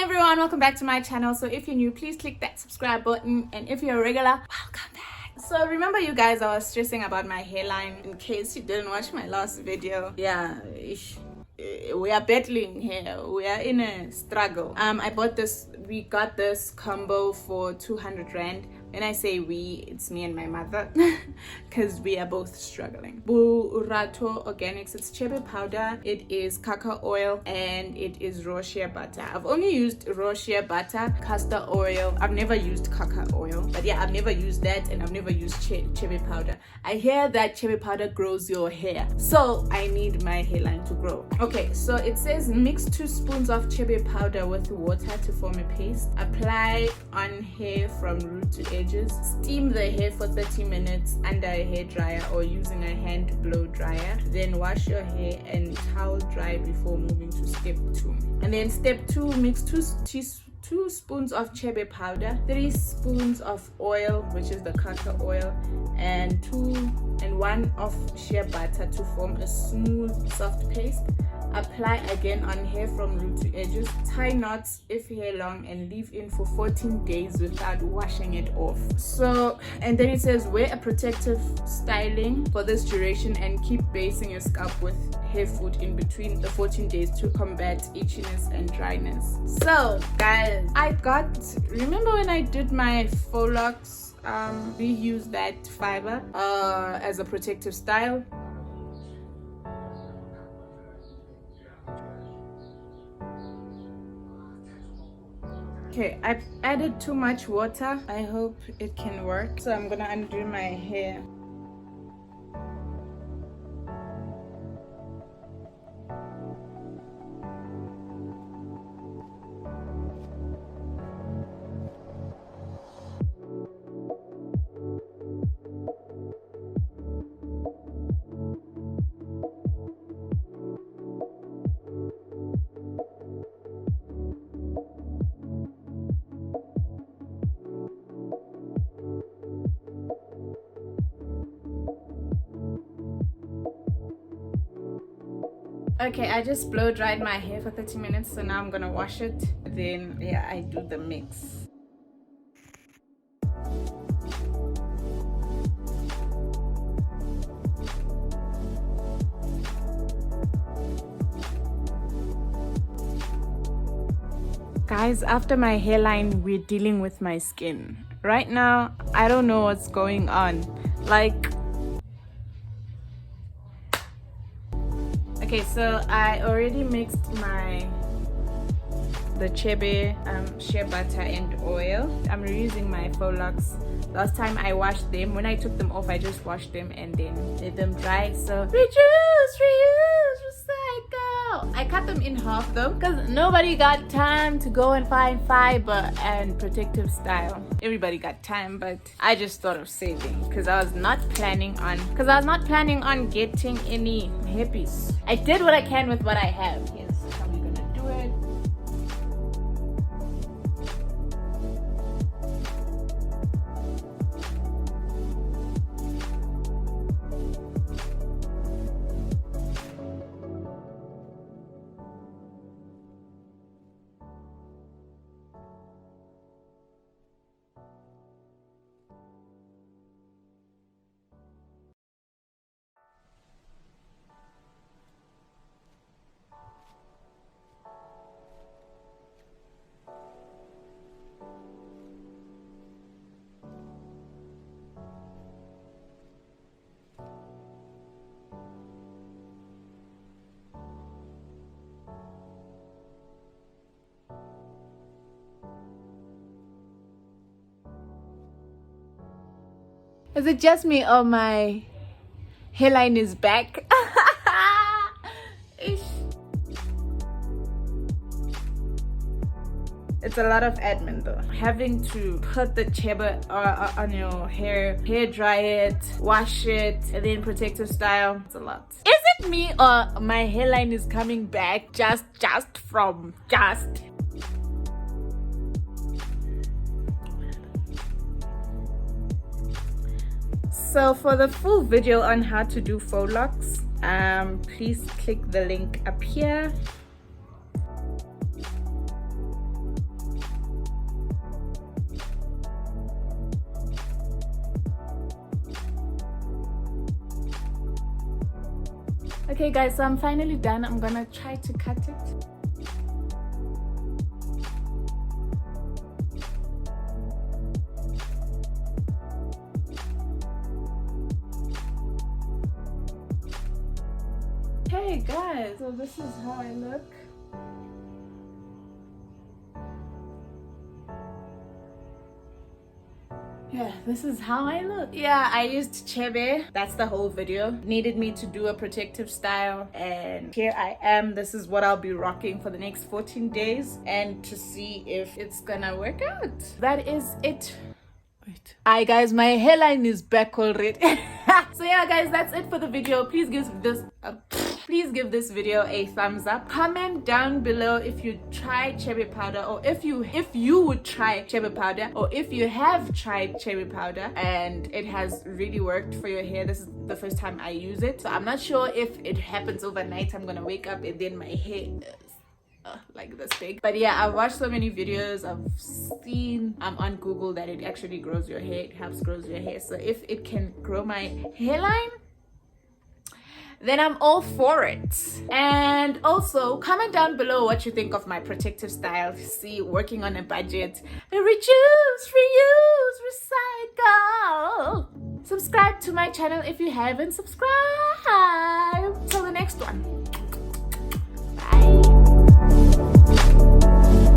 everyone, welcome back to my channel. So if you're new, please click that subscribe button, and if you're a regular, welcome back. So remember, you guys, I was stressing about my hairline. In case you didn't watch my last video, we are battling here. We are in a struggle. We got this combo for 200 rand. When I say we, it's me and my mother, because we are both struggling. Burato Organics, it's Chebe powder, it is Karkar oil, and it is raw shea butter. I've only used raw shea butter, castor oil. I've never used Karkar oil, but yeah, I've never used that, and I've never used Chebe powder. I hear that Chebe powder grows your hair, so I need my hairline to grow. Okay, so it says mix 2 spoons of Chebe powder with water to form a paste. Apply on hair from root to edges. Steam the hair for 30 minutes under a hair dryer or using a hand blow dryer. Then wash your hair and towel dry before moving to step 2. And then step 2, mix 2 spoons of Chebe powder, 3 spoons of oil, which is the Karkar oil, and 1 of shea butter to form a smooth, soft paste. Apply again on hair from root to edges. Tie knots if hair long and leave in for 14 days without washing it off. So, and then it says wear a protective styling for this duration and keep basing your scalp with hair food in between the 14 days to combat itchiness and dryness. So guys, remember when I did my faux locks, we used that fiber as a protective style. Okay, I've added too much water. I hope it can work. So I'm gonna undo my hair. Okay, I just blow dried my hair for 30 minutes, so now I'm gonna wash it. Then yeah, I do the mix. Guys, after my hairline, we're dealing with my skin. Right now, I don't know what's going on. Okay, so I already mixed the Chebe shea butter and oil. I'm reusing my faux locks. Last time I washed them, when I took them off, I just washed them and then let them dry. So reduce, reuse, recycle. I cut them in half though, because nobody got time to go and find fiber and protective style. Everybody got time, but I just thought of saving because I was not planning on getting any hippies. I did what I can with what I have. Here's how we're gonna do it. Is it just me or my hairline is back? It's a lot of admin though. Having to put the Chebe on your hair dry it, wash it, and then protective style. It's a lot. Is it me or my hairline is coming back just? So for the full video on how to do faux locks, please click the link up here. Okay guys, so I'm finally done. I'm gonna try to cut it. Hey guys, so this is how I look. Yeah, this is how I look. Yeah, I used Chebe. That's the whole video. Needed me to do a protective style, and here I am. This is what I'll be rocking for the next 14 days, and to see if it's gonna work out. That is it. Wait. Hi guys, my hairline is back already. So yeah guys, that's it for the video. Please give this video a thumbs up. Comment down below if you tried Chebe powder, or if you would try Chebe powder, or if you have tried Chebe powder and it has really worked for your hair. This is the first time I use it, so I'm not sure if it happens overnight. I'm gonna wake up and then my hair like this big. But yeah, I've watched so many videos. I've seen on Google that it actually grows your hair. It helps grow your hair. So if it can grow my hairline, then I'm all for it. And also comment down below what you think of my protective style. See, working on a budget. Reduce, reuse, recycle. Subscribe to my channel if you haven't subscribed. Till the next one.